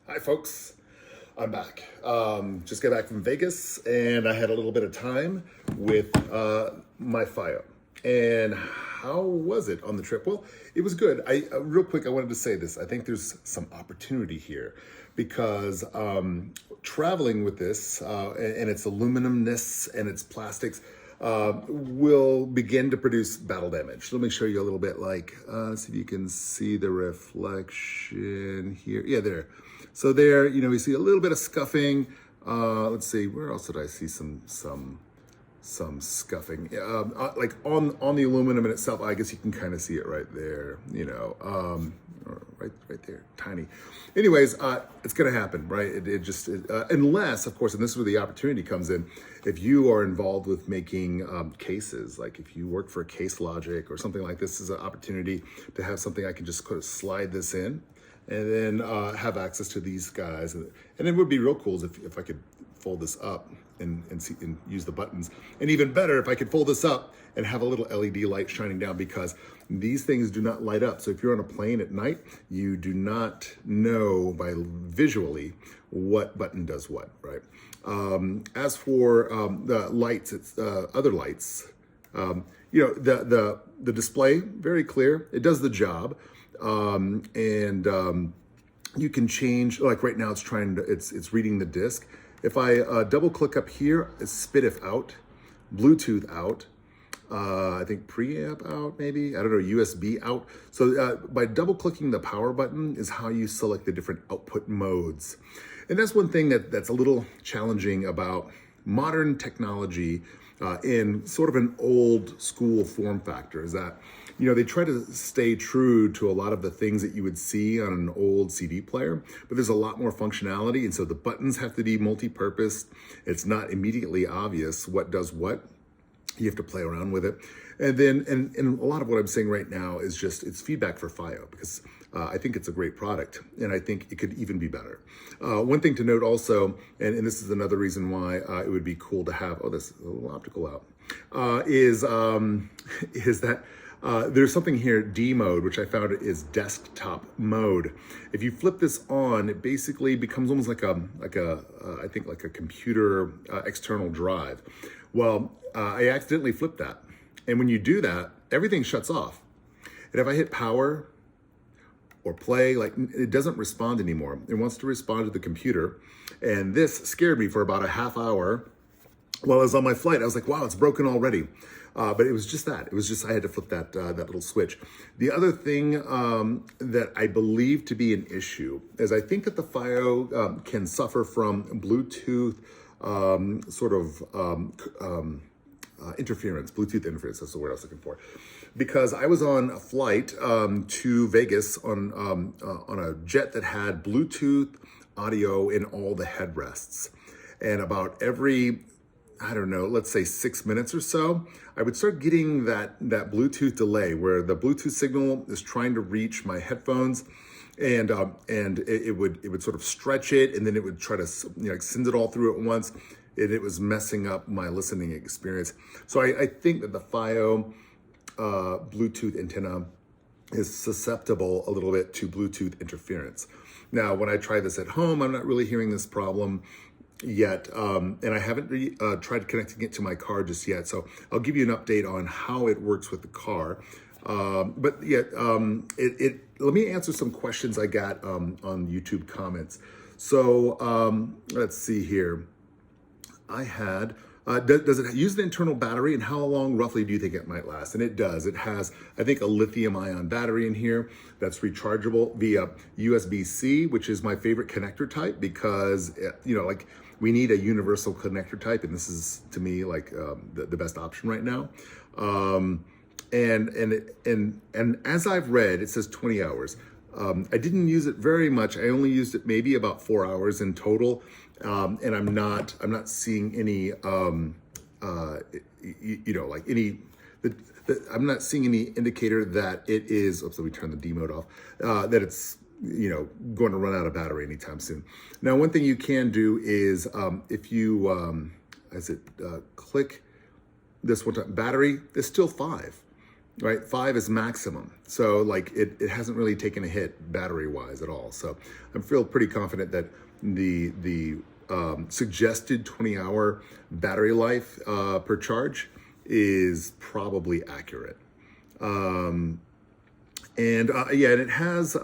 Hi, folks. I'm back. Just got back from Vegas, and I had a little bit of time with my FiiO. And how was it on the trip? Well, it was good. Real quick, I wanted to say this. I think there's some opportunity here because traveling with this and its aluminumness and its plastics will begin to produce battle damage. Let me show you a little bit. See if you can see the reflection here. Yeah, there. So there, you see a little bit of scuffing. Let's see, where else did I see some scuffing? Like on the aluminum in itself. I guess you can kind of see it right there. Right there, tiny. Anyways, it's gonna happen, right? Unless, of course, and this is where the opportunity comes in. If you are involved with making cases, like if you work for Case Logic or something like this, is an opportunity to have something I can just kind of slide this in and then have access to these guys. And it would be real cool if I could fold this up and use the buttons. And even better, if I could fold this up and have a little LED light shining down, because these things do not light up. So if you're on a plane at night, you do not know by visually what button does what, right? As for the lights, it's other lights. The display, very clear. It does the job. You can change, like right now it's reading the disc. If I double click up here, it's SPDIF out, Bluetooth out, I think preamp out maybe, I don't know, USB out. So by double clicking the power button is how you select the different output modes. And that's one thing that's a little challenging about modern technology in sort of an old school form factor, is that they try to stay true to a lot of the things that you would see on an old CD player, but there's a lot more functionality, and so the buttons have to be multi-purpose. It's not immediately obvious what does what. You have to play around with it. And then, and a lot of what I'm saying right now is just, it's feedback for FiiO, because I think it's a great product, and I think it could even be better. One thing to note also, and this is another reason why it would be cool to have, this is a little optical out, is that there's something here, D mode, which I found is desktop mode. If you flip this on, it basically becomes almost like a computer external drive. Well, I accidentally flipped that. And when you do that, everything shuts off. And if I hit power or play, it doesn't respond anymore. It wants to respond to the computer. And this scared me for about a half hour while I was on my flight. I was like, wow, it's broken already. But it was just that. It was just, I had to flip that little switch. The other thing that I believe to be an issue is I think that the FiiO can suffer from Bluetooth interference, Bluetooth interference, that's the word I was looking for. Because I was on a flight to Vegas on a jet that had Bluetooth audio in all the headrests. And about every, I don't know, let's say 6 minutes or so, I would start getting that Bluetooth delay where the Bluetooth signal is trying to reach my headphones, and it would sort of stretch it, and then it would try to send it all through at once, and it was messing up my listening experience. So I think that the FiiO Bluetooth antenna is susceptible a little bit to Bluetooth interference. Now, when I try this at home, I'm not really hearing this problem yet, and I haven't tried connecting it to my car just yet, so I'll give you an update on how it works with the car. Let me answer some questions I got on YouTube comments. So let's see here. I had, does it use the internal battery, and how long roughly do you think it might last? And it does. It has, I think, a lithium-ion battery in here that's rechargeable via USB-C, which is my favorite connector type, because we need a universal connector type, and this is, to me, the best option right now. And as I've read, it says 20 hours. I didn't use it very much. I only used it maybe about 4 hours in total, and I'm not seeing any I'm not seeing any indicator that it is. Oops, let me turn the D mode off. That it's going to run out of battery anytime soon. Now, one thing you can do is if you click this one time, battery is still 5. right? 5 is maximum. So like it hasn't really taken a hit battery wise at all. So I feel pretty confident that the suggested 20-hour battery life per charge is probably accurate. Yeah, and it has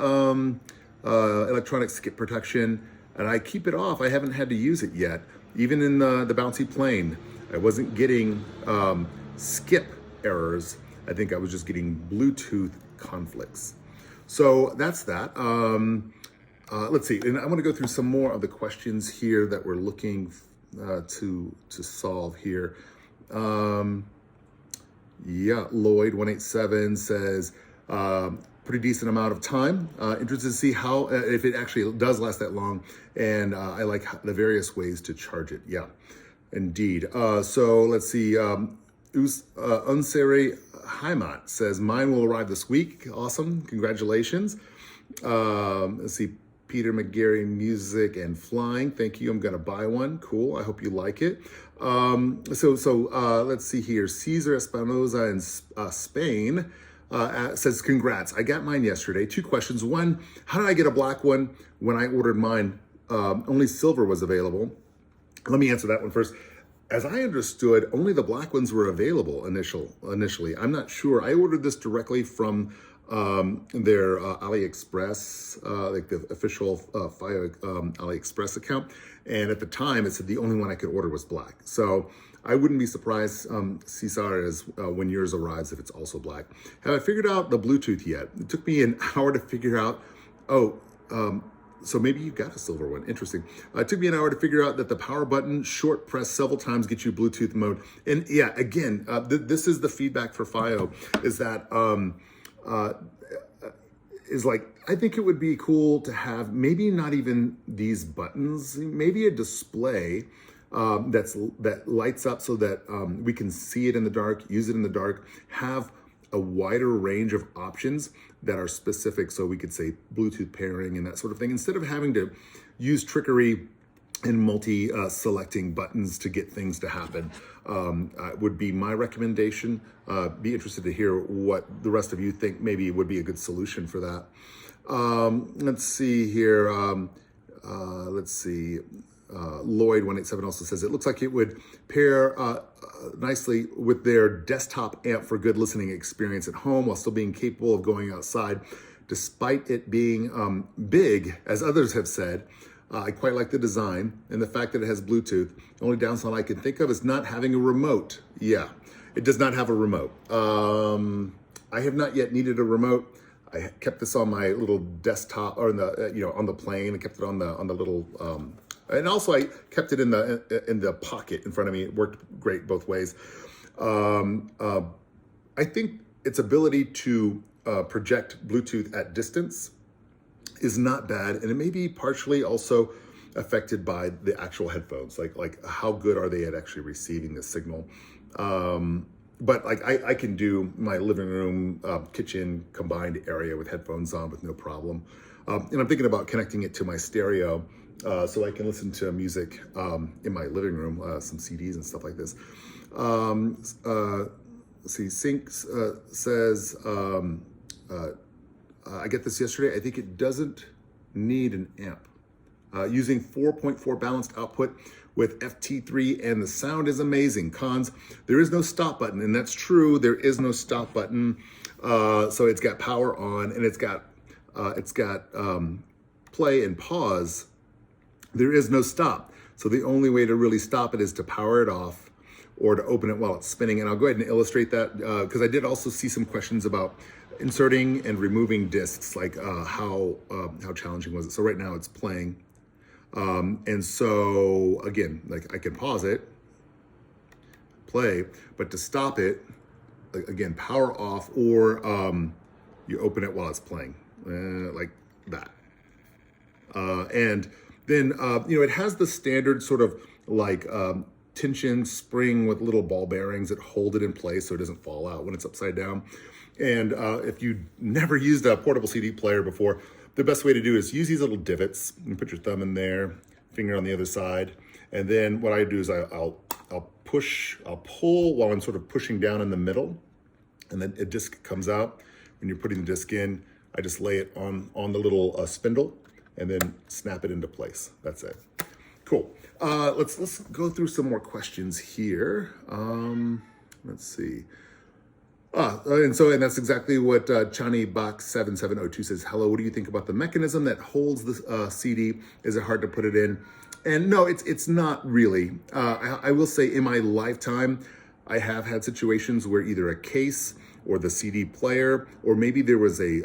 electronic skip protection, and I keep it off. I haven't had to use it yet. Even in the bouncy plane, I wasn't getting skip errors. I think I was just getting Bluetooth conflicts. So that's that. Let's see, and I want to go through some more of the questions here that we're looking to solve here. Yeah, Lloyd187 says, pretty decent amount of time. Interested to see how, if it actually does last that long. And I like the various ways to charge it. Yeah, indeed. So let's see. Unsere Heimat says, mine will arrive this week. Awesome. Congratulations. Let's see. Peter McGarry, music and flying. Thank you. I'm going to buy one. Cool. I hope you like it. Let's see here. Cesar Espinoza in Spain says, congrats. I got mine yesterday. 2 questions. One, how did I get a black one when I ordered mine? Only silver was available. Let me answer that one first. As I understood, only the black ones were available initially. I'm not sure. I ordered this directly from their AliExpress, like the official FiiO AliExpress account. And at the time, it said the only one I could order was black. So I wouldn't be surprised, Cesar, as when yours arrives, if it's also black. Have I figured out the Bluetooth yet? It took me an hour to figure out, so maybe you got a silver one. Interesting. It took me an hour to figure out that the power button, short press several times, gets you Bluetooth mode. And yeah, again, this is the feedback for FiiO, is that is like, I think it would be cool to have maybe not even these buttons, maybe a display that lights up so that we can see it in the dark, use it in the dark, have a wider range of options that are specific, so we could say Bluetooth pairing and that sort of thing, instead of having to use trickery and multi-selecting buttons to get things to happen. Would be my recommendation. Be interested to hear what the rest of you think maybe would be a good solution for that. Let's see here. Lloyd187 also says, it looks like it would pair nicely with their desktop amp for good listening experience at home while still being capable of going outside. Despite it being big, as others have said, I quite like the design and the fact that it has Bluetooth. The only downside I can think of is not having a remote. Yeah, it does not have a remote. I have not yet needed a remote. I kept this on my little desktop, or in the on the plane. I kept it on the little, and also I kept it in the pocket in front of me. It worked great both ways. I think its ability to project Bluetooth at distance is not bad, and it may be partially also affected by the actual headphones, like how good are they at actually receiving the signal. But like I can do my living room, kitchen combined area with headphones on with no problem. And I'm thinking about connecting it to my stereo so I can listen to music in my living room, some CDs and stuff like this. Let's see, Sync says, I get this yesterday. I think it doesn't need an amp. Using 4.4 balanced output with FT3 and the sound is amazing. Cons, there is no stop button, and that's true. There is no stop button. So it's got power on, and it's got play and pause. There is no stop. So the only way to really stop it is to power it off or to open it while it's spinning. And I'll go ahead and illustrate that because I did also see some questions about inserting and removing discs, like how challenging was it? So right now it's playing. And so again, like I can pause it, play, but to stop it, again, power off, or you open it while it's playing, like that. And then, it has the standard sort of like tension spring with little ball bearings that hold it in place so it doesn't fall out when it's upside down. And if you never used a portable CD player before, the best way to do is use these little divots. You put your thumb in there, finger on the other side. And then what I do is I'll pull while I'm sort of pushing down in the middle. and then a disc comes out. When you're putting the disc in, I just lay it on the little spindle and then snap it into place. That's it. Cool. Let's go through some more questions here. Let's see. And that's exactly what Chani Bach 7702 says. Hello, what do you think about the mechanism that holds the CD? Is it hard to put it in? And no, it's not really. I will say in my lifetime, I have had situations where either a case or the CD player, or maybe there was a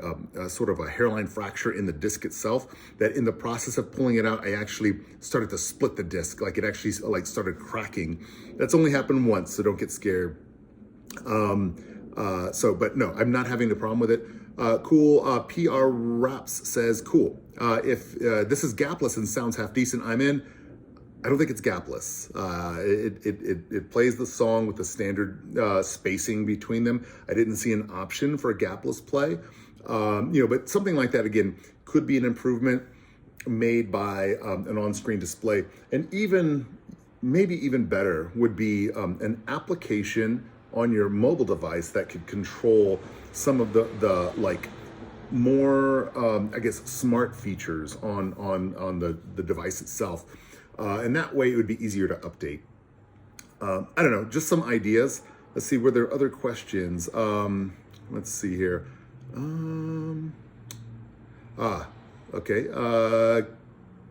sort of a hairline fracture in the disc itself, that in the process of pulling it out, I actually started to split the disc. Like it actually started cracking. That's only happened once, so don't get scared. But no, I'm not having a problem with it. Cool. PR Raps says, cool. If this is gapless and sounds half decent, I'm in. I don't think it's gapless. It plays the song with the standard spacing between them. I didn't see an option for a gapless play. But something like that, again, could be an improvement made by an on-screen display. And maybe even better would be an application on your mobile device that could control some of the more, smart features on the device itself. And that way it would be easier to update. I don't know, just some ideas. Let's see, were there other questions? Let's see here. Okay.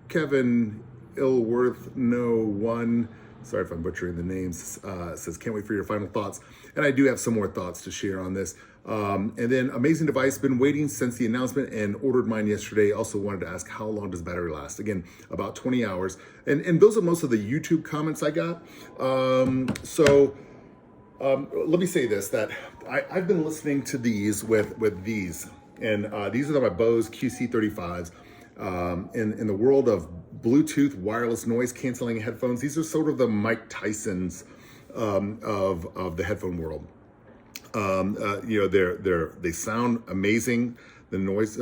Kevin Ilworth, no one. Sorry if I'm butchering the names, says, can't wait for your final thoughts. And I do have some more thoughts to share on this. And then amazing device, been waiting since the announcement and ordered mine yesterday. Also wanted to ask, how long does battery last? Again, about 20 hours. And those are most of the YouTube comments I got. Let me say this, that I've been listening to these with these. And these are my Bose QC35s. In the world of Bluetooth wireless noise canceling headphones, these are sort of the Mike Tysons of the headphone world. They sound amazing. The noise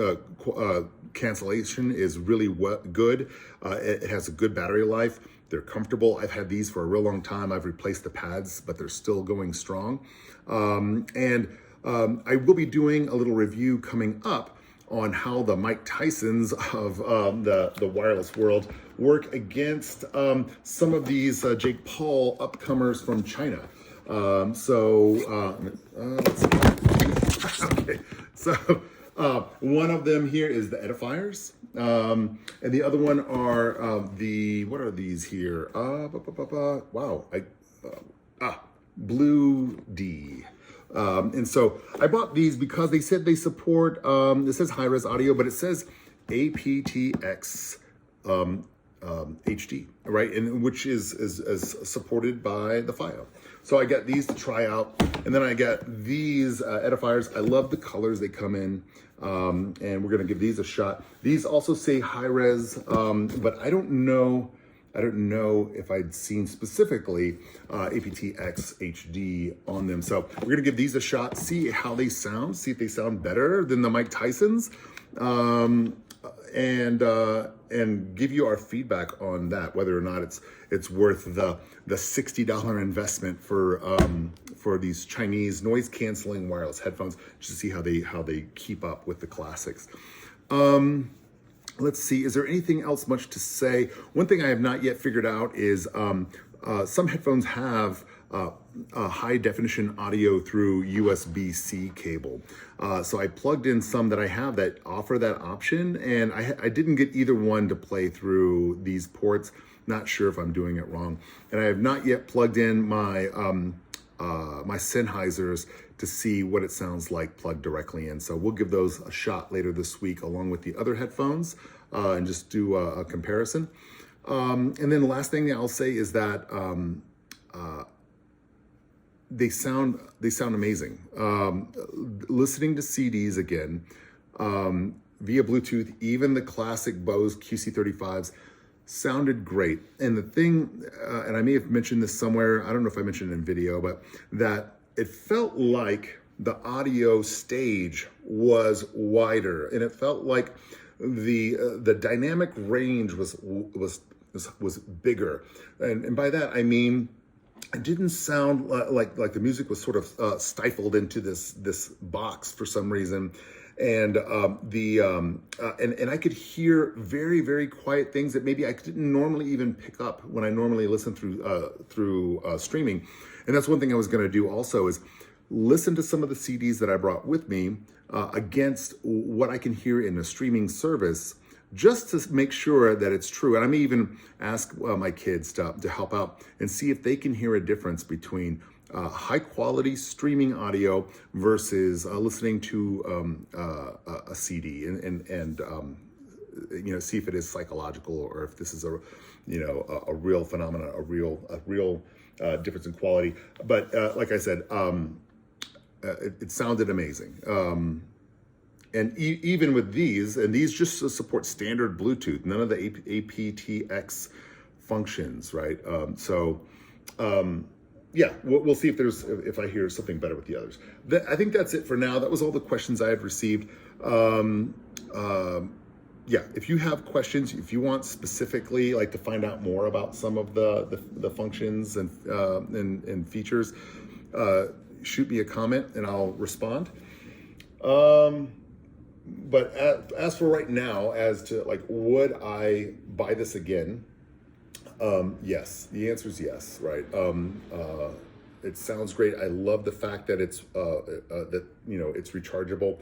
cancellation is really good. It has a good battery life. They're comfortable. I've had these for a real long time. I've replaced the pads, but they're still going strong. I will be doing a little review coming up on how the Mike Tysons of the wireless world work against some of these Jake Paul upcomers from China. Let's see. Okay, so one of them here is the edifiers, and the other one are what are these here? Wow, Blue D. And so I bought these because they said they support, it says high-res audio, but it says aptX HD, right? And which is supported by the FiiO. So I got these to try out. And then I got these edifiers. I love the colors they come in. And we're gonna give these a shot. These also say high-res, but I don't know if I'd seen specifically aptX HD on them. So we're gonna give these a shot, see how they sound, see if they sound better than the Mike Tysons, and give you our feedback on that, whether or not it's worth the $60 investment for these Chinese noise canceling wireless headphones, just to see how they keep up with the classics. Let's see, is there anything else much to say? One thing I have not yet figured out is some headphones have high definition audio through USB-C cable. So I plugged in some that I have that offer that option, and I didn't get either one to play through these ports. Not sure if I'm doing it wrong. And I have not yet plugged in my my Sennheisers to see what it sounds like plugged directly in. So we'll give those a shot later this week along with the other headphones and just do a comparison. And then the last thing I'll say is that they sound amazing. Listening to CDs again via Bluetooth, even the classic Bose QC35s sounded great. And the thing, and I may have mentioned this somewhere, I don't know if I mentioned it in video, but that it felt like the audio stage was wider, and it felt like the dynamic range was bigger. And by that I mean it didn't sound like the music was sort of stifled into this box for some reason, and and I could hear very, very quiet things that maybe I didn't normally even pick up when I normally listen through streaming. And that's one thing I was going to do also, is listen to some of the CDs that I brought with me against what I can hear in a streaming service, just to make sure that it's true. And I may even ask my kids to help out and see if they can hear a difference between high quality streaming audio versus listening to a CD, and see if it is psychological, or if this is a real phenomenon, a real difference in quality. But like I said, it sounded amazing. And even with these, and these just support standard Bluetooth, none of the aptX functions, right? Yeah, we'll see if I hear something better with the others. I think that's it for now. That was all the questions I have received. Yeah, if you have questions, if you want specifically to find out more about some of the functions and features, shoot me a comment and I'll respond. But as for right now, as to would I buy this again? Yes, the answer is yes, right? It sounds great. I love the fact that it's it's rechargeable.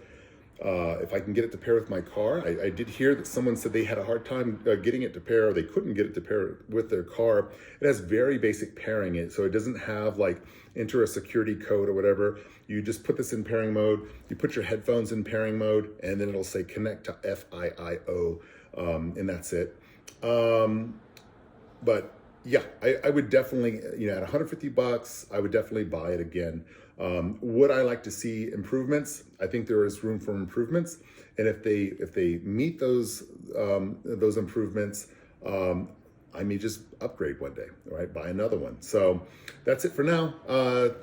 If I can get it to pair with my car, I did hear that someone said they had a hard time getting it to pair, or they couldn't get it to pair with their car. It has very basic pairing, so it doesn't have enter a security code or whatever. You just put this in pairing mode, you put your headphones in pairing mode, and then it'll say connect to FiiO, and that's it. But yeah, I would definitely, at $150, I would definitely buy it again. Would I like to see improvements? I think there is room for improvements, and if they meet those improvements, I may just upgrade one day, right? Buy another one. So that's it for now.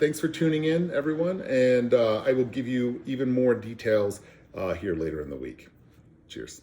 Thanks for tuning in, everyone, and I will give you even more details here later in the week. Cheers.